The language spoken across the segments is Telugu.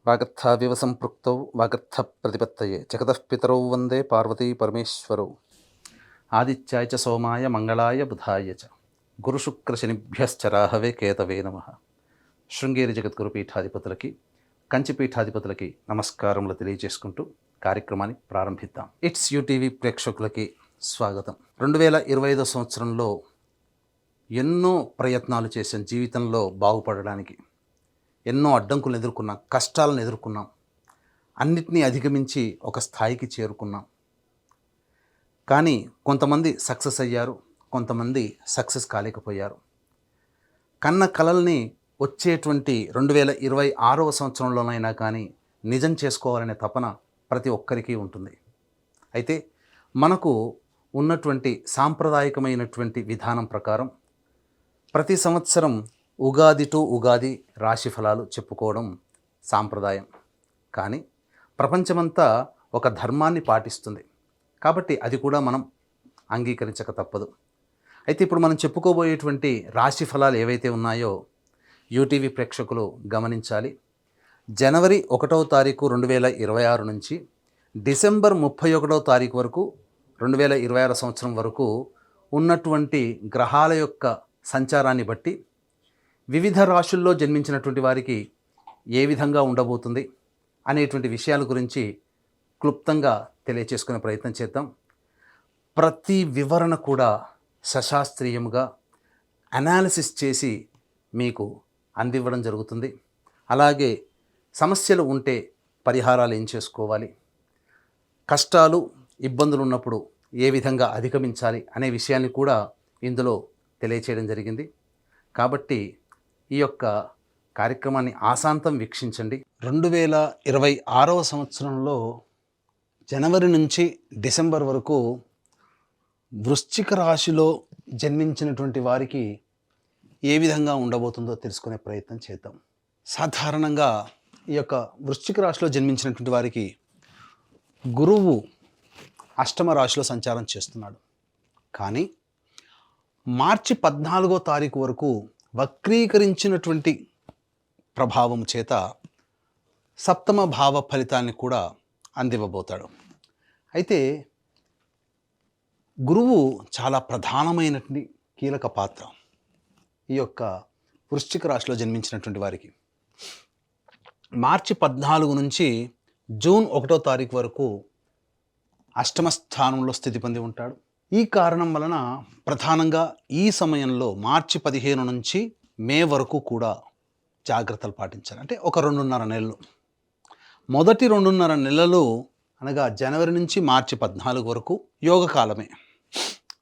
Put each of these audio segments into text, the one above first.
వాగర్థావివ సంపృక్తౌ వాగర్థ ప్రతిపత్తయే జగతః పితరౌ వందే పార్వతీ పరమేశ్వరౌ. ఆదిత్యాయ చ సోమాయ మంగళాయ బుధాయ చ గురుశుక్రశనిభ్యశ్చ రాహవే కేతవే నమః. శృంగేరి జగద్గురు పీఠాధిపతులకి, కంచి పీఠాధిపతులకి నమస్కారములు తెలియజేసుకుంటూ కార్యక్రమాన్ని ప్రారంభిద్దాం. ఇట్స్ యూటీవీ ప్రేక్షకులకి స్వాగతం. 2025 సంవత్సరంలో ఎన్నో ప్రయత్నాలు చేసాం జీవితంలో బాగుపడడానికి. ఎన్నో అడ్డంకులను ఎదుర్కొన్నాం, కష్టాలను ఎదుర్కొన్నాం, అన్నిటినీ అధిగమించి ఒక స్థాయికి చేరుకున్నాం. కానీ కొంతమంది సక్సెస్ అయ్యారు, కొంతమంది సక్సెస్ కాలేకపోయారు. కన్న కలల్ని వచ్చేటువంటి 2026వ సంవత్సరంలోనైనా కానీ నిజం చేసుకోవాలనే తపన ప్రతి ఒక్కరికి ఉంటుంది. అయితే మనకు ఉన్నటువంటి సాంప్రదాయకమైనటువంటి విధానం ప్రకారం ప్రతి సంవత్సరం ఉగాది టు ఉగాది రాశి ఫలాలు చెప్పుకోవడం సాంప్రదాయం. కానీ ప్రపంచమంతా ఒక ధర్మాన్ని పాటిస్తుంది కాబట్టి అది కూడా మనం అంగీకరించక తప్పదు. అయితే ఇప్పుడు మనం చెప్పుకోబోయేటువంటి రాశి ఫలాలు ఏవైతే ఉన్నాయో యూటీవీ ప్రేక్షకులు గమనించాలి. జనవరి 1వ తారీఖు 2026 నుంచి డిసెంబర్ 31వ తారీఖు వరకు 2026 సంవత్సరం వరకు ఉన్నటువంటి గ్రహాల యొక్క సంచారాన్ని బట్టి వివిధ రాశుల్లో జన్మించినటువంటి వారికి ఏ విధంగా ఉండబోతుంది అనేటువంటి విషయాల గురించి క్లుప్తంగా తెలియచేసుకునే ప్రయత్నం చేద్దాం. ప్రతి వివరణ కూడా సశాస్త్రీయంగా అనాలిసిస్ చేసి మీకు అందివ్వడం జరుగుతుంది. అలాగే సమస్యలు ఉంటే పరిహారాలు ఏం చేసుకోవాలి, కష్టాలు ఇబ్బందులు ఉన్నప్పుడు ఏ విధంగా అధిగమించాలి అనే విషయాన్ని కూడా ఇందులో తెలియచేయడం జరిగింది. కాబట్టి ఈ యొక్క కార్యక్రమాన్ని ఆశాంతం వీక్షించండి. 2026వ సంవత్సరంలో జనవరి నుంచి డిసెంబర్ వరకు వృశ్చిక రాశిలో జన్మించినటువంటి వారికి ఏ విధంగా ఉండబోతుందో తెలుసుకునే ప్రయత్నం చేద్దాం. సాధారణంగా ఈ యొక్క వృశ్చిక రాశిలో జన్మించినటువంటి వారికి గురువు అష్టమ రాశిలో సంచారం చేస్తున్నాడు. కానీ మార్చి 14వ తారీఖు వరకు వక్రీకరించినటువంటి ప్రభావం చేత సప్తమ భావ ఫలితాన్ని కూడా అందివ్వబోతాడు. అయితే గురువు చాలా ప్రధానమైనటువంటి కీలక పాత్ర ఈ యొక్క వృశ్చిక రాశిలో జన్మించినటువంటి వారికి. మార్చి 14 నుంచి జూన్ 1వ తారీఖు వరకు అష్టమ స్థానంలో స్థితి పొంది ఉంటాడు. ఈ కారణం వలన ప్రధానంగా ఈ సమయంలో మార్చి 15 నుంచి మే వరకు కూడా జాగ్రత్తలు పాటించాలి. అంటే ఒక 2.5 నెలలు. మొదటి 2.5 నెలలు అనగా జనవరి నుంచి మార్చి 14 వరకు యోగకాలమే.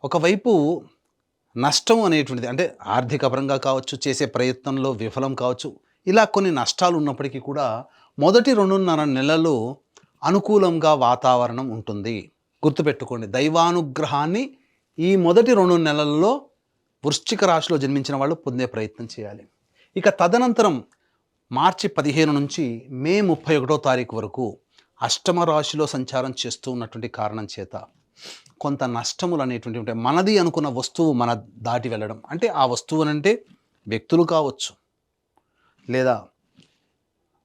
ఒకవైపు నష్టం అనేటువంటిది అంటే ఆర్థిక పరంగా కావచ్చు, చేసే ప్రయత్నంలో విఫలం కావచ్చు, ఇలా కొన్ని నష్టాలు ఉన్నప్పటికీ కూడా మొదటి 2.5 నెలలు అనుకూలంగా వాతావరణం ఉంటుంది. గుర్తుపెట్టుకోండి, దైవానుగ్రహాన్ని ఈ మొదటి 2 నెలల్లో వృశ్చిక రాశిలో జన్మించిన వాళ్ళు పొందే ప్రయత్నం చేయాలి. ఇక తదనంతరం మార్చి 15 నుంచి మే 31వ తారీఖు వరకు అష్టమ రాశిలో సంచారం చేస్తూ ఉన్నటువంటి కారణం చేత కొంత నష్టములు అనేటువంటి ఉంటాయి. మనది అనుకున్న వస్తువు మన దాటి వెళ్ళడం, అంటే ఆ వస్తువు అంటే వ్యక్తులు కావచ్చు, లేదా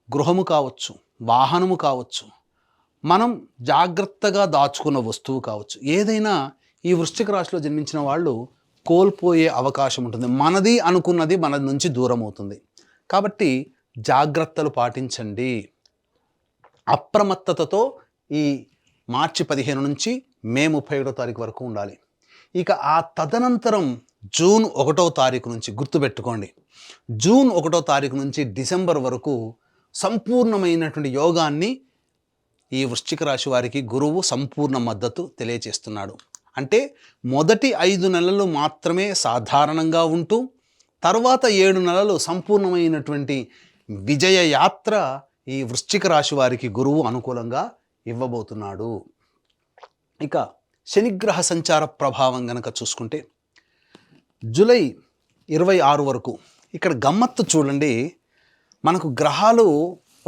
గృహము కావచ్చు, వాహనము కావచ్చు, మనం జాగ్రత్తగా దాచుకున్న వస్తువు కావచ్చు, ఏదైనా ఈ వృశ్చిక రాశిలో జన్మించిన వాళ్ళు కోల్పోయే అవకాశం ఉంటుంది. మనది అనుకున్నది మన నుంచి దూరం అవుతుంది. కాబట్టి జాగ్రత్తలు పాటించండి. అప్రమత్తతతో ఈ మార్చి 15 నుంచి మే 31వ తారీఖు వరకు ఉండాలి. ఇక ఆ తదనంతరం జూన్ 1వ తారీఖు నుంచి గుర్తుపెట్టుకోండి, జూన్ 1వ తారీఖు నుంచి డిసెంబర్ వరకు సంపూర్ణమైనటువంటి యోగాన్ని ఈ వృశ్చిక రాశి వారికి గురువు సంపూర్ణ మద్దతు తెలియచేస్తున్నాడు. అంటే మొదటి 5 నెలలు మాత్రమే సాధారణంగా ఉంటూ తర్వాత 7 నెలలు సంపూర్ణమైనటువంటి విజయ యాత్ర ఈ వృశ్చిక రాశి వారికి గురువు అనుకూలంగా ఇవ్వబోతున్నాడు. ఇక శనిగ్రహ సంచార ప్రభావం గనక చూసుకుంటే జూలై 26 వరకు ఇక్కడ గమ్మత్తు చూడండి. మనకు గ్రహాలు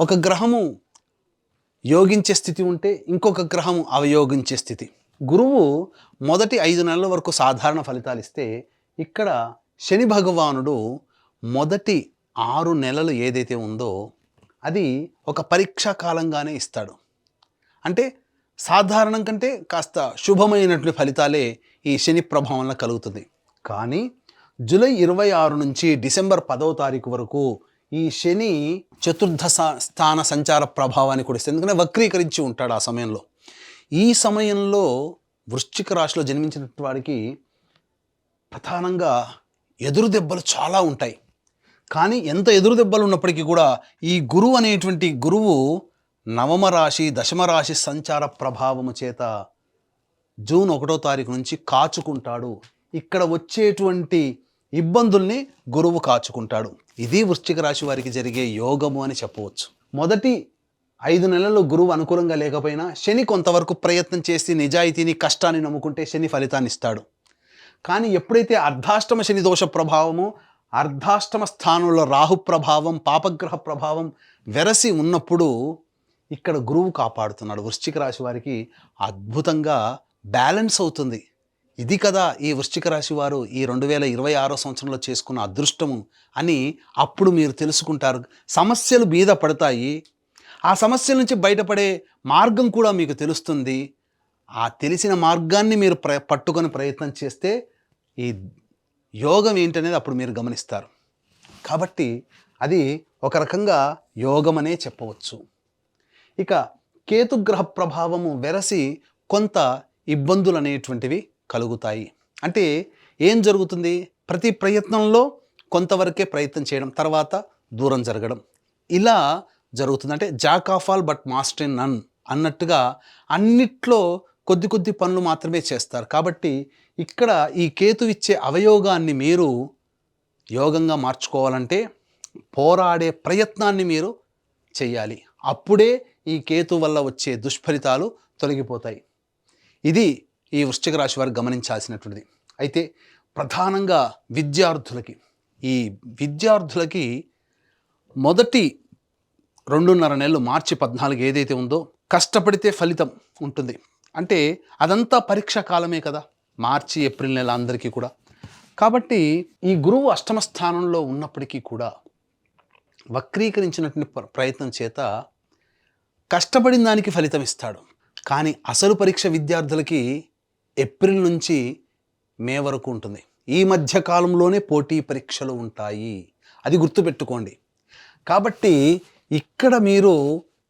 ఒక గ్రహము యోగించే స్థితి ఉంటే ఇంకొక గ్రహము అవయోగించే స్థితి. గురువు మొదటి 5 నెలల వరకు సాధారణ ఫలితాలు ఇస్తే ఇక్కడ శని భగవానుడు మొదటి 6 నెలలు ఏదైతే ఉందో అది ఒక పరీక్షా కాలంగానే ఇస్తాడు. అంటే సాధారణం కంటే కాస్త శుభమైనటువంటి ఫలితాలే ఈ శని ప్రభావం వల్ల కలుగుతుంది. కానీ జూలై 26 నుంచి డిసెంబర్ 10వ తారీఖు వరకు ఈ శని చతుర్థ స్థాన సంచార ప్రభావాన్ని కూడా ఇస్తుంది. ఎందుకంటే వక్రీకరించి ఉంటాడు ఆ సమయంలో. ఈ సమయంలో వృశ్చిక రాశిలో జన్మించినటువంటి వాడికి ప్రధానంగా ఎదురు దెబ్బలు చాలా ఉంటాయి. కానీ ఎంత ఎదురు దెబ్బలు ఉన్నప్పటికీ కూడా ఈ గురువు అనేటువంటి గురువు నవమ రాశి దశమ రాశి సంచార ప్రభావము చేత జూన్ 1వ తారీఖు నుంచి కాచుకుంటాడు. ఇక్కడ వచ్చేటువంటి ఇబ్బందుల్ని గురువు కాచుకుంటాడు. ఇది వృశ్చిక రాశి వారికి జరిగే యోగము అని చెప్పవచ్చు. మొదటి 5 నెలల్లో గురువు అనుకూలంగా లేకపోయినా శని కొంతవరకు ప్రయత్నం చేసి నిజాయితీని కష్టాన్ని నమ్ముకుంటే శని ఫలితాన్ని ఇస్తాడు. కానీ ఎప్పుడైతే అర్ధాష్టమ శని దోష ప్రభావము, అర్ధాష్టమ స్థానంలో రాహు ప్రభావం, పాపగ్రహ ప్రభావం వెరసి ఉన్నప్పుడు ఇక్కడ గురువు కాపాడుతున్నాడు. వృశ్చిక రాశి వారికి అద్భుతంగా బ్యాలెన్స్ అవుతుంది. ఇది కదా ఈ వృశ్చిక రాశి వారు ఈ 2026 సంవత్సరంలో చేసుకున్న అదృష్టము అని అప్పుడు మీరు తెలుసుకుంటారు. సమస్యలు మీద పడతాయి. ఆ సమస్యల నుంచి బయటపడే మార్గం కూడా మీకు తెలుస్తుంది. ఆ తెలిసిన మార్గాన్ని మీరు పట్టుకొని ప్రయత్నం చేస్తే ఈ యోగం ఏంటనేది అప్పుడు మీరు గమనిస్తారు. కాబట్టి అది ఒక రకంగా యోగమనే చెప్పవచ్చు. ఇక కేతుగ్రహ ప్రభావము వెరసి కొంత ఇబ్బందులు అనేటువంటివి కలుగుతాయి. అంటే ఏం జరుగుతుంది? ప్రతి ప్రయత్నంలో కొంతవరకే ప్రయత్నం చేయడం, తర్వాత దూరం జరగడం, ఇలా జరుగుతుంది. అంటే jack of all but master in none అన్నట్టుగా అన్నిట్లో కొద్ది కొద్ది పనులు మాత్రమే చేస్తారు. కాబట్టి ఇక్కడ ఈ కేతు ఇచ్చే అవయోగాన్ని మీరు యోగంగా మార్చుకోవాలంటే పోరాడే ప్రయత్నాన్ని మీరు చేయాలి. అప్పుడే ఈ కేతు వల్ల వచ్చే దుష్ఫలితాలు తొలగిపోతాయి. ఇది ఈ వృశ్చిక రాశి వారు గమనించాల్సినటువంటిది. అయితే ప్రధానంగా విద్యార్థులకి మొదటి 2.5 నెలలు మార్చి 14 ఏదైతే ఉందో కష్టపడితే ఫలితం ఉంటుంది. అంటే అదంతా పరీక్షా కాలమే కదా, మార్చి ఏప్రిల్ నెల అందరికీ కూడా. కాబట్టి ఈ గురువు అష్టమ స్థానంలో ఉన్నప్పటికీ కూడా వక్రీకరించినటువంటి ప్రయత్నం చేత కష్టపడిన దానికి ఫలితం ఇస్తాడు. కానీ అసలు పరీక్ష విద్యార్థులకి ఏప్రిల్ నుంచి మే వరకు ఉంటుంది. ఈ మధ్య కాలంలోనే పోటీ పరీక్షలు ఉంటాయి, అది గుర్తుపెట్టుకోండి. కాబట్టి ఇక్కడ మీరు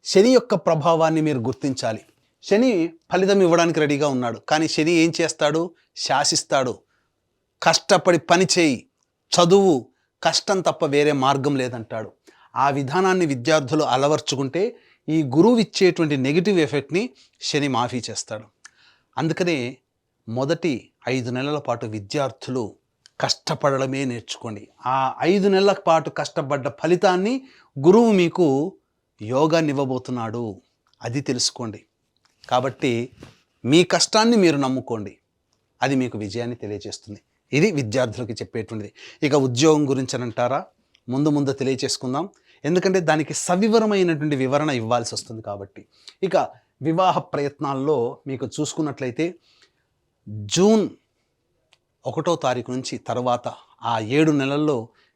శని యొక్క ప్రభావాన్ని మీరు గుర్తించాలి. శని ఫలితం ఇవ్వడానికి రెడీగా ఉన్నాడు. కానీ శని ఏం చేస్తాడు? శాసిస్తాడు. కష్టపడి పని చేయి, చదువు, కష్టం తప్ప వేరే మార్గం లేదంటాడు. ఆ విధానాన్ని విద్యార్థులు అలవర్చుకుంటే ఈ గురువు ఇచ్చేటువంటి నెగిటివ్ ఎఫెక్ట్ని శని మాఫీ చేస్తాడు. అందుకనే మొదటి 5 నెలల పాటు విద్యార్థులు కష్టపడడమే నేర్చుకోండి. ఆ 5 నెలల పాటు కష్టపడ్డ ఫలితాన్ని గురువు మీకు యోగాన్ని ఇవ్వబోతున్నాడు, అది తెలుసుకోండి. కాబట్టి మీ కష్టాన్ని మీరు నమ్ముకోండి, అది మీకు విజయాన్ని తెలియజేస్తుంది. ఇది విద్యార్థులకు చెప్పేటువంటిది. ఇక ఉద్యోగం గురించి అని అంటారా, ముందు తెలియచేసుకుందాం. ఎందుకంటే దానికి సవివరమైనటువంటి వివరణ ఇవ్వాల్సి వస్తుంది. కాబట్టి ఇక వివాహ ప్రయత్నాల్లో మీకు చూసుకున్నట్లయితే జూన్ 1వ తారీఖు నుంచి తర్వాత ఆ 7 నెలల్లో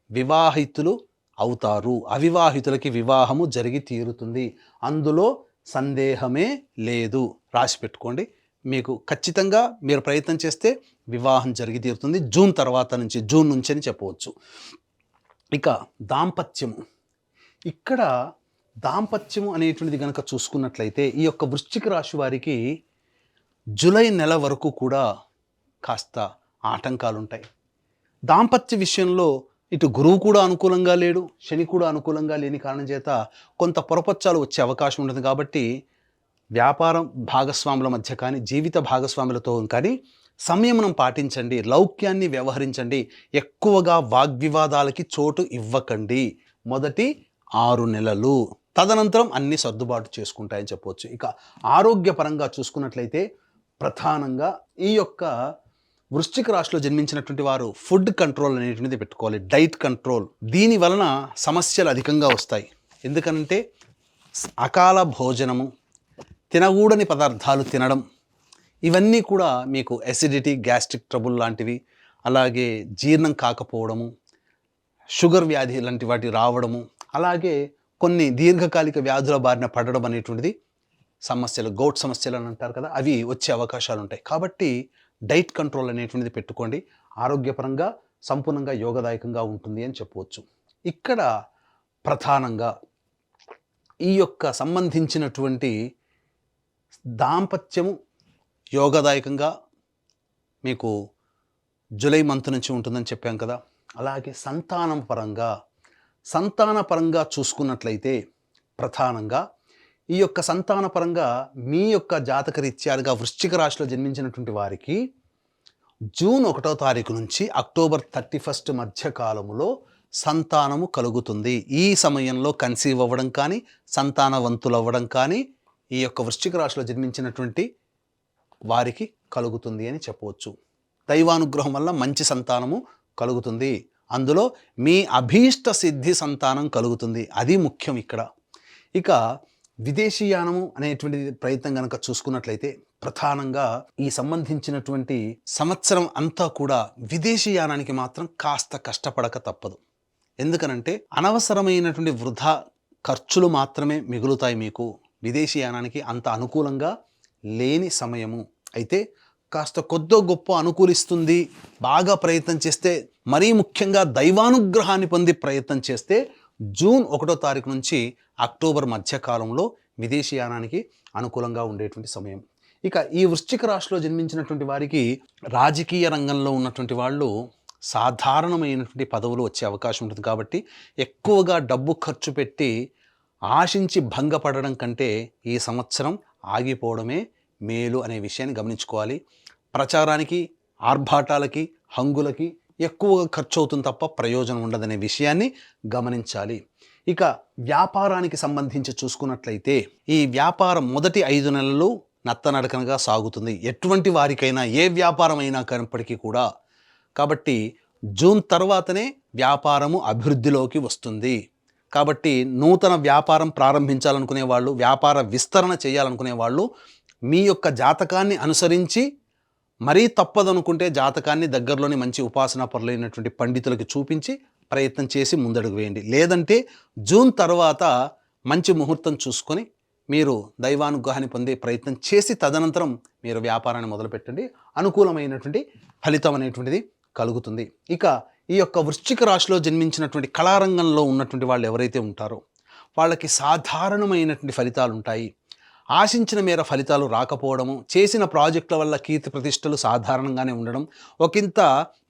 వివాహితులు అవుతారు. అవివాహితులకి వివాహము జరిగి తీరుతుంది, అందులో సందేహమే లేదు. రాసి పెట్టుకోండి. మీకు ఖచ్చితంగా మీరు ప్రయత్నం చేస్తే వివాహం జరిగి తీరుతుంది జూన్ నుంచి అని చెప్పవచ్చు. ఇక దాంపత్యము, ఇక్కడ దాంపత్యము అనేటువంటిది కనుక చూసుకున్నట్లయితే ఈ యొక్క వృశ్చిక రాశి వారికి జూలై నెల వరకు కూడా కాస్త ఆటంకాలు ఉంటాయి. దాంపత్య విషయంలో ఇటు గురువు కూడా అనుకూలంగా లేడు, శని కూడా అనుకూలంగా లేని కారణం చేత కొంత పొరపచ్చాలు వచ్చే అవకాశం ఉంటుంది. కాబట్టి వ్యాపారం భాగస్వాముల మధ్య కానీ జీవిత భాగస్వాములతో కానీ సంయమనం పాటించండి, లౌక్యాన్ని వ్యవహరించండి, ఎక్కువగా వాగ్వివాదాలకి చోటు ఇవ్వకండి మొదటి 6 నెలలు. తదనంతరం అన్ని సర్దుబాటు చేసుకుంటాయని చెప్పవచ్చు. ఇక ఆరోగ్యపరంగా చూసుకున్నట్లయితే ప్రధానంగా ఈ యొక్క వృశ్చిక రాశిలో జన్మించినటువంటి వారు ఫుడ్ కంట్రోల్ అనేటువంటిది పెట్టుకోవాలి, డైట్ కంట్రోల్. దీని వలన సమస్యలు అధికంగా వస్తాయి. ఎందుకంటే అకాల భోజనము, తినకూడని పదార్థాలు తినడం, ఇవన్నీ కూడా మీకు ఎసిడిటీ, గ్యాస్ట్రిక్ ట్రబుల్ లాంటివి, అలాగే జీర్ణం కాకపోవడము, షుగర్ వ్యాధి లాంటి వాటి రావడము, అలాగే కొన్ని దీర్ఘకాలిక వ్యాధుల బారిన పడడం అనేటువంటిది సమస్యలు, గౌట్ సమస్యలు అని అంటారు కదా, అవి వచ్చే అవకాశాలు ఉంటాయి. కాబట్టి డైట్ కంట్రోల్ అనేటువంటిది పెట్టుకోండి. ఆరోగ్యపరంగా సంపూర్ణంగా యోగదాయకంగా ఉంటుంది అని చెప్పవచ్చు. ఇక్కడ ప్రధానంగా ఈ యొక్క సంబంధించినటువంటి దాంపత్యము యోగదాయకంగా మీకు జూలై మంత్ నుంచి ఉంటుందని చెప్పాం కదా. అలాగే సంతాన పరంగా చూసుకున్నట్లయితే ప్రధానంగా ఈ యొక్క సంతాన పరంగా మీ యొక్క జాతక రీత్యాలుగా వృశ్చిక రాశిలో జన్మించినటువంటి వారికి జూన్ 1వ తారీఖు నుంచి అక్టోబర్ 31 మధ్య కాలంలో సంతానము కలుగుతుంది. ఈ సమయంలో కన్సీవ్ అవ్వడం కానీ, సంతానవంతులు అవ్వడం కానీ ఈ యొక్క వృశ్చిక రాశిలో జన్మించినటువంటి వారికి కలుగుతుంది అని చెప్పవచ్చు. దైవానుగ్రహం వల్ల మంచి సంతానము కలుగుతుంది. అందులో మీ అభీష్ట సిద్ధి సంతానం కలుగుతుంది. అది ముఖ్యం ఇక్కడ. ఇక విదేశీయానము అనేటువంటి ప్రయత్నం కనుక చూసుకున్నట్లయితే ప్రధానంగా ఈ సంబంధించినటువంటి సంవత్సరం అంతా కూడా విదేశీయానానికి మాత్రం కాస్త కష్టపడక తప్పదు. ఎందుకనంటే అనవసరమైనటువంటి వృధా ఖర్చులు మాత్రమే మిగులుతాయి మీకు. విదేశీయానానికి అంత అనుకూలంగా లేని సమయము. అయితే కాస్త కొద్దో గొప్ప అనుకూలిస్తుంది. బాగా ప్రయత్నం చేస్తే, మరీ ముఖ్యంగా దైవానుగ్రహాన్ని పొంది ప్రయత్నం చేస్తే జూన్ 1వ తారీఖు నుంచి అక్టోబర్ మధ్యకాలంలో విదేశీయానానికి అనుకూలంగా ఉండేటువంటి సమయం. ఇక ఈ వృశ్చిక రాశిలో జన్మించినటువంటి వారికి రాజకీయ రంగంలో ఉన్నటువంటి వాళ్ళు సాధారణమైనటువంటి పదవులు వచ్చే అవకాశం ఉంటుంది. కాబట్టి ఎక్కువగా డబ్బు ఖర్చు పెట్టి ఆశించి భంగపడడం కంటే ఈ సంవత్సరం ఆగిపోవడమే మేలు అనే విషయాన్ని గమనించుకోవాలి. ప్రచారానికి, ఆర్భాటాలకి, హంగులకి ఎక్కువగా ఖర్చు అవుతుంది తప్ప ప్రయోజనం ఉండదనే విషయాన్ని గమనించాలి. ఇక వ్యాపారానికి సంబంధించి చూసుకున్నట్లయితే ఈ వ్యాపారం మొదటి 5 నెలలు నత్తనడకనగా సాగుతుంది. ఎటువంటి వారికైనా ఏ వ్యాపారం అయినా కనప్పటికీ కూడా. కాబట్టి జూన్ తర్వాతనే వ్యాపారము అభివృద్ధిలోకి వస్తుంది. కాబట్టి నూతన వ్యాపారం ప్రారంభించాలనుకునే వాళ్ళు, వ్యాపార విస్తరణ చేయాలనుకునే వాళ్ళు మీ యొక్క జాతకాన్ని అనుసరించి, మరీ తప్పదనుకుంటే జాతకాన్ని దగ్గరలోని మంచి ఉపాసనా పరులైనటువంటి పండితులకి చూపించి ప్రయత్నం చేసి ముందడుగు వేయండి. లేదంటే జూన్ తర్వాత మంచి ముహూర్తం చూసుకొని మీరు దైవానుగ్రహాన్ని పొందే ప్రయత్నం చేసి తదనంతరం మీరు వ్యాపారాన్ని మొదలుపెట్టండి. అనుకూలమైనటువంటి ఫలితం అనేటువంటిది కలుగుతుంది. ఇక ఈ యొక్క వృశ్చిక రాశిలో జన్మించినటువంటి కళారంగంలో ఉన్నటువంటి వాళ్ళు ఎవరైతే ఉంటారో వాళ్ళకి సాధారణమైనటువంటి ఫలితాలు ఉంటాయి. ఆశించిన మేర ఫలితాలు రాకపోవడము, చేసిన ప్రాజెక్టుల వల్ల కీర్తి ప్రతిష్టలు సాధారణంగానే ఉండడం, ఒకంత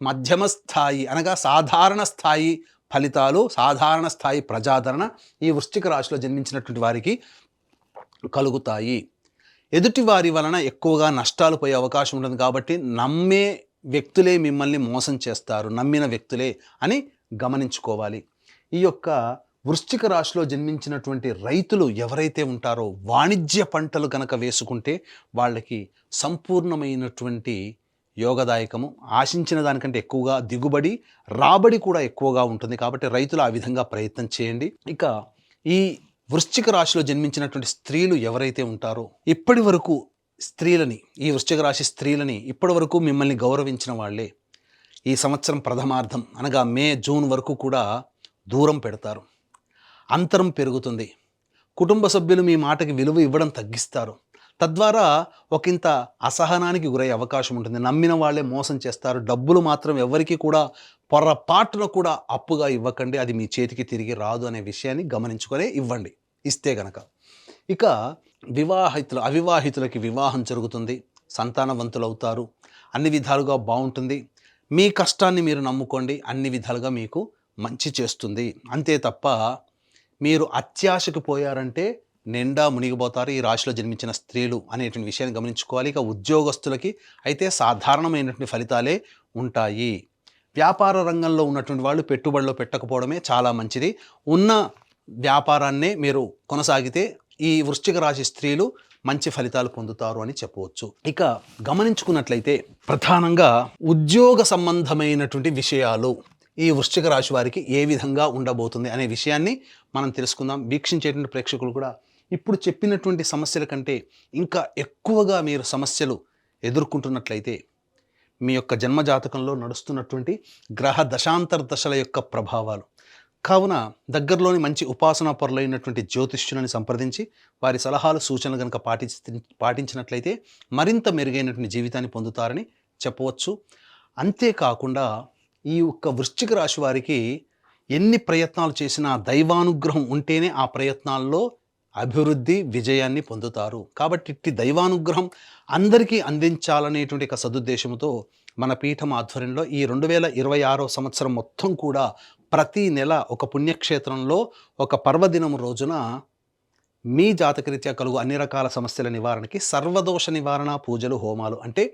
మధ్యమ స్థాయి అనగా సాధారణ స్థాయి ఫలితాలు, సాధారణ స్థాయి ప్రజాదరణ ఈ వృశ్చిక రాశిలో జన్మించినటువంటి వారికి కలుగుతాయి. ఎదుటి వారి వలన ఎక్కువగా నష్టాలు పోయే అవకాశం ఉంటుంది. కాబట్టి నమ్మే వ్యక్తులే మిమ్మల్ని మోసం చేస్తారు, నమ్మిన వ్యక్తులే అని గమనించుకోవాలి. ఈ యొక్క వృశ్చిక రాశిలో జన్మించినటువంటి రైతులు ఎవరైతే ఉంటారో వాణిజ్య పంటలు కనుక వేసుకుంటే వాళ్ళకి సంపూర్ణమైనటువంటి యోగదాయకము, ఆశించిన దానికంటే ఎక్కువగా దిగుబడి, రాబడి కూడా ఎక్కువగా ఉంటుంది. కాబట్టి రైతులు ఆ విధంగా ప్రయత్నం చేయండి. ఇక ఈ వృశ్చిక రాశిలో జన్మించినటువంటి స్త్రీలు ఎవరైతే ఉంటారో ఇప్పటి వరకు స్త్రీలని, ఈ వృశ్చిక రాశి స్త్రీలని ఇప్పటి వరకు మిమ్మల్ని గౌరవించిన వాళ్ళే ఈ సంవత్సరం ప్రథమార్థం అనగా మే, జూన్ వరకు కూడా దూరం పెడతారు. అంతరం పెరుగుతుంది. కుటుంబ సభ్యులు మీ మాటకి విలువ ఇవ్వడం తగ్గిస్తారు. తద్వారా ఒకంత అసహనానికి గురయ్యే అవకాశం ఉంటుంది. నమ్మిన వాళ్ళే మోసం చేస్తారు. డబ్బులు మాత్రం ఎవరికి కూడా పొరపాటున కూడా అప్పుగా ఇవ్వకండి, అది మీ చేతికి తిరిగి రాదు అనే విషయాన్ని గమనించుకొని ఇవ్వండి ఇస్తే గనక. ఇక అవివాహితులకి వివాహం జరుగుతుంది, సంతానవంతులు అవుతారు, అన్ని విధాలుగా బాగుంటుంది. మీ కష్టాన్ని మీరు నమ్ముకోండి, అన్ని విధాలుగా మీకు మంచి చేస్తుంది. అంతే తప్ప మీరు అత్యాశకు పోయారంటే నిండా మునిగిపోతారు ఈ రాశిలో జన్మించిన స్త్రీలు అనేటువంటి విషయాన్ని గమనించుకోవాలి. ఇక ఉద్యోగస్తులకి అయితే సాధారణమైనటువంటి ఫలితాలే ఉంటాయి. వ్యాపార రంగంలో ఉన్నటువంటి వాళ్ళు పెట్టుబడిలో పెట్టకపోవడమే చాలా మంచిది. ఉన్న వ్యాపారాన్నే మీరు కొనసాగితే ఈ వృశ్చిక రాశి స్త్రీలు మంచి ఫలితాలు పొందుతారు అని చెప్పవచ్చు. ఇక గమనించుకున్నట్లయితే ప్రధానంగా ఉద్యోగ సంబంధమైనటువంటి విషయాలు ఈ వృశ్చిక రాశి వారికి ఏ విధంగా ఉండబోతుంది అనే విషయాన్ని మనం తెలుసుకుందాం. వీక్షించేటువంటి ప్రేక్షకులు కూడా ఇప్పుడు చెప్పినటువంటి సమస్యల కంటే ఇంకా ఎక్కువగా మీరు సమస్యలు ఎదుర్కొంటున్నట్లయితే మీ యొక్క జన్మజాతకంలో నడుస్తున్నటువంటి గ్రహ దశాంతర దశల యొక్క ప్రభావాలు, కావున దగ్గరలోని మంచి ఉపాసనా పరులైనటువంటి జ్యోతిష్యులను సంప్రదించి వారి సలహాలు సూచనలు కనుక పాటించినట్లయితే మరింత మెరుగైనటువంటి జీవితాన్ని పొందుతారని చెప్పవచ్చు. అంతేకాకుండా ఈ యొక్క వృశ్చిక రాశి వారికి ఎన్ని ప్రయత్నాలు చేసినా దైవానుగ్రహం ఉంటేనే ఆ ప్రయత్నాల్లో అభివృద్ధి విజయాన్ని పొందుతారు. కాబట్టి ఇట్టి దైవానుగ్రహం అందరికీ అందించాలనేటువంటి ఒక సదుద్దేశంతో మన పీఠం ఆధ్వర్యంలో ఈ 2026 సంవత్సరం మొత్తం కూడా ప్రతి నెల ఒక పుణ్యక్షేత్రంలో ఒక పర్వదినం రోజున మీ జాతకరీత్యా కలుగు అన్ని రకాల సమస్యల నివారణకి సర్వదోష నివారణ పూజలు, హోమాలు, అంటే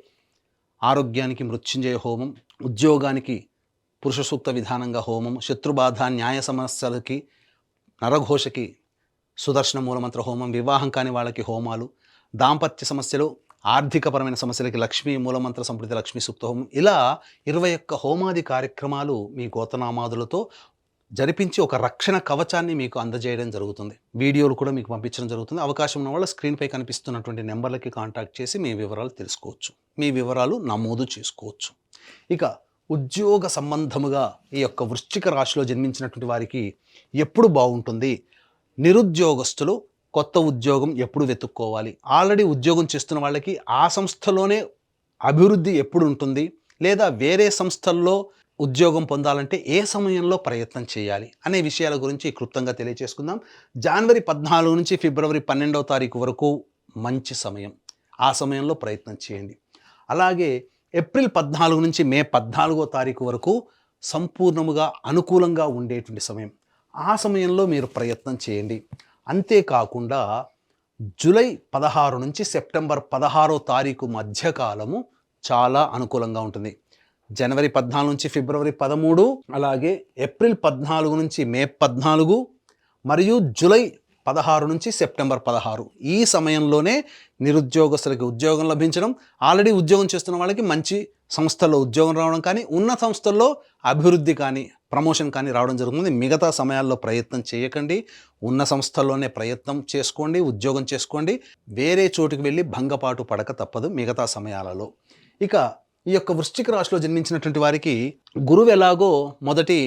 ఆరోగ్యానికి మృత్యుంజయ హోమం, ఉద్యోగానికి పురుష సూక్త విధానంగా హోమం, శత్రుబాధ న్యాయ సమస్యలకి నరఘోషకి సుదర్శన మూలమంత్ర హోమం, వివాహం కాని వాళ్ళకి హోమాలు, దాంపత్య సమస్యలు, ఆర్థికపరమైన సమస్యలకి లక్ష్మీ మూలమంత్ర సంప్రీతి లక్ష్మీ సూక్త హోమం, ఇలా 21 హోమాది కార్యక్రమాలు మీ గోతనామాదులతో జరిపించి ఒక రక్షణ కవచాన్ని మీకు అందజేయడం జరుగుతుంది. వీడియోలు కూడా మీకు పంపించడం జరుగుతుంది. అవకాశం ఉన్న వాళ్ళు స్క్రీన్పై కనిపిస్తున్నటువంటి నెంబర్లకి కాంటాక్ట్ చేసి మీ వివరాలు తెలుసుకోవచ్చు, మీ వివరాలు నమోదు చేసుకోవచ్చు. ఇక ఉద్యోగ సంబంధముగా ఈ యొక్క వృశ్చిక రాశిలో జన్మించినటువంటి వారికి ఎప్పుడు బాగుంటుంది, నిరుద్యోగస్తులు కొత్త ఉద్యోగం ఎప్పుడు వెతుక్కోవాలి, ఆల్రెడీ ఉద్యోగం చేస్తున్న వాళ్ళకి ఆ సంస్థలోనే అభివృద్ధి ఎప్పుడు ఉంటుంది, లేదా వేరే సంస్థల్లో ఉద్యోగం పొందాలంటే ఏ సమయంలో ప్రయత్నం చేయాలి అనే విషయాల గురించి క్లుప్తంగా తెలియజేసుకుందాం. జనవరి 14 నుంచి ఫిబ్రవరి 12వ తారీఖు వరకు మంచి సమయం, ఆ సమయంలో ప్రయత్నం చేయండి. అలాగే ఏప్రిల్ 14 నుంచి మే 14వ తారీఖు వరకు సంపూర్ణముగా అనుకూలంగా ఉండేటువంటి సమయం, ఆ సమయంలో మీరు ప్రయత్నం చేయండి. అంతేకాకుండా జూలై 16 నుంచి సెప్టెంబర్ 16వ తారీఖు మధ్యకాలము చాలా అనుకూలంగా ఉంటుంది. జనవరి 14 నుంచి ఫిబ్రవరి 13, అలాగే ఏప్రిల్ 14 నుంచి మే 14 మరియు జూలై 16 నుంచి సెప్టెంబర్ 16, ఈ సమయంలోనే నిరుద్యోగస్తులకి ఉద్యోగం లభించడం, ఆల్రెడీ ఉద్యోగం చేస్తున్న వాళ్ళకి మంచి సంస్థల్లో ఉద్యోగం రావడం కానీ, ఉన్న సంస్థల్లో అభివృద్ధి కానీ ప్రమోషన్ కానీ రావడం జరుగుతుంది. మిగతా సమయాల్లో ప్రయత్నం చేయకండి, ఉన్న సంస్థల్లోనే ప్రయత్నం చేసుకోండి, ఉద్యోగం చేసుకోండి. వేరే చోటుకి వెళ్ళి భంగపాటు పడక తప్పదు మిగతా సమయాలలో. ఇక ఈ యొక్క వృశ్చిక రాశిలో జన్మించినటువంటి వారికి గురువు ఎలాగో మొదటి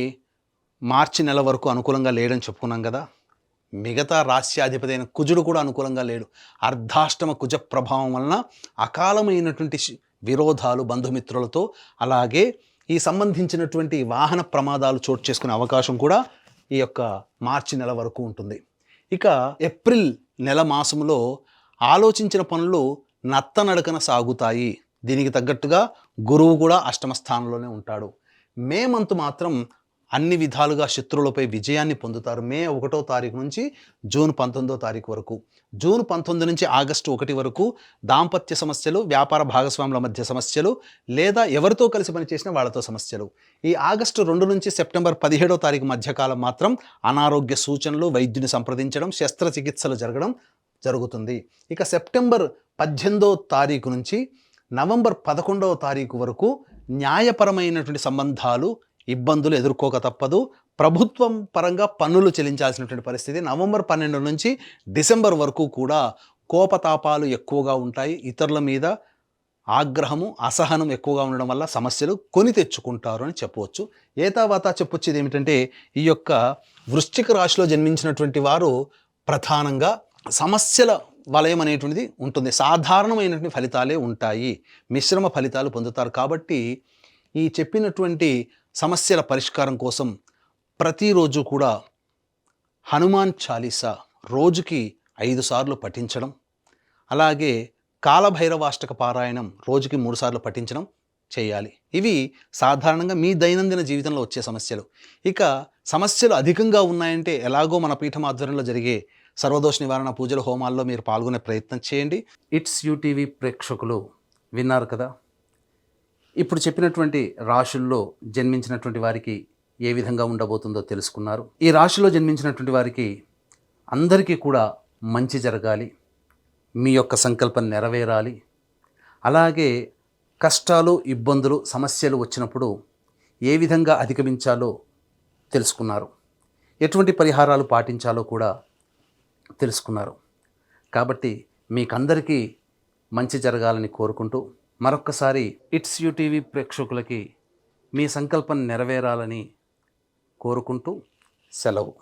మార్చి నెల వరకు అనుకూలంగా లేడని చెప్పుకున్నాం కదా, మిగతా రాశ్యాధిపతి అయిన కుజుడు కూడా అనుకూలంగా లేడు. అర్ధాష్టమ కుజ ప్రభావం వలన అకాలమైనటువంటి విరోధాలు బంధుమిత్రులతో, అలాగే ఈ సంబంధించినటువంటి వాహన ప్రమాదాలు చోటు చేసుకునే అవకాశం కూడా ఈ యొక్క మార్చి నెల వరకు ఉంటుంది. ఇక ఏప్రిల్ నెల మాసంలో ఆలోచించిన పనులు నత్తనడకన సాగుతాయి. దీనికి తగ్గట్టుగా గురువు కూడా అష్టమ స్థానంలోనే ఉంటాడు. మే మంత్ మాత్రం అన్ని విధాలుగా శత్రువులపై విజయాన్ని పొందుతారు. మే 1వ తారీఖు నుంచి జూన్ 19వ తారీఖు వరకు, జూన్ 19 నుంచి ఆగస్టు 1 వరకు దాంపత్య సమస్యలు, వ్యాపార భాగస్వాముల మధ్య సమస్యలు, లేదా ఎవరితో కలిసి పనిచేసినా వాళ్ళతో సమస్యలు. ఈ ఆగస్టు 2 నుంచి సెప్టెంబర్ 17వ తారీఖు మధ్యకాలం మాత్రం అనారోగ్య సూచనలు, వైద్యుని సంప్రదించడం, శస్త్రచికిత్సలు జరుగుతుంది. ఇక సెప్టెంబర్ 18వ తారీఖు నుంచి నవంబర్ 11వ తారీఖు వరకు న్యాయపరమైనటువంటి సంబంధాలు, ఇబ్బందులు ఎదుర్కోక తప్పదు. ప్రభుత్వం పరంగా పన్నులు చెల్లించాల్సినటువంటి పరిస్థితి. నవంబర్ 12 నుంచి డిసెంబర్ వరకు కూడా కోపతాపాలు ఎక్కువగా ఉంటాయి. ఇతరుల మీద ఆగ్రహము, అసహనం ఎక్కువగా ఉండడం వల్ల సమస్యలు కొని తెచ్చుకుంటారు అని చెప్పవచ్చు. ఏతావాతా చెప్పొచ్చేది ఏమిటంటే, ఈ యొక్క వృశ్చిక రాశిలో జన్మించినటువంటి వారు ప్రధానంగా సమస్యల వలయం అనేటువంటిది ఉంటుంది. సాధారణమైనటువంటి ఫలితాలే ఉంటాయి, మిశ్రమ ఫలితాలు పొందుతారు. కాబట్టి ఈ చెప్పినటువంటి సమస్యల పరిష్కారం కోసం ప్రతిరోజు కూడా హనుమాన్ చాలీసా రోజుకి 5 సార్లు పఠించడం, అలాగే కాలభైరవాష్టక పారాయణం రోజుకి 3 సార్లు పఠించడం చేయాలి. ఇవి సాధారణంగా మీ దైనందిన జీవితంలో వచ్చే సమస్యలు. ఇక సమస్యలు అధికంగా ఉన్నాయంటే ఎలాగో మన పీఠం ఆధ్వర్యంలో జరిగే సర్వదోష నివారణ పూజలు, హోమాల్లో మీరు పాల్గొనే ప్రయత్నం చేయండి. ఇట్స్ యూటీవీ ప్రేక్షకులు విన్నారు కదా, ఇప్పుడు చెప్పినటువంటి రాశుల్లో జన్మించినటువంటి వారికి ఏ విధంగా ఉండబోతుందో తెలుసుకున్నారు. ఈ రాశిలో జన్మించినటువంటి వారికి అందరికీ కూడా మంచి జరగాలి, మీ యొక్క సంకల్పం నెరవేరాలి. అలాగే కష్టాలు, ఇబ్బందులు, సమస్యలు వచ్చినప్పుడు ఏ విధంగా అధిగమించాలో తెలుసుకున్నారు, ఎటువంటి పరిహారాలు పాటించాలో కూడా తెలుసుకున్నారు. కాబట్టి మీకందరికీ మంచి జరగాలని కోరుకుంటూ మరొక్కసారి ఇట్స్ యూటీవీ ప్రేక్షకులకి మీ సంకల్పం నెరవేరాలని కోరుకుంటూ సెలవు.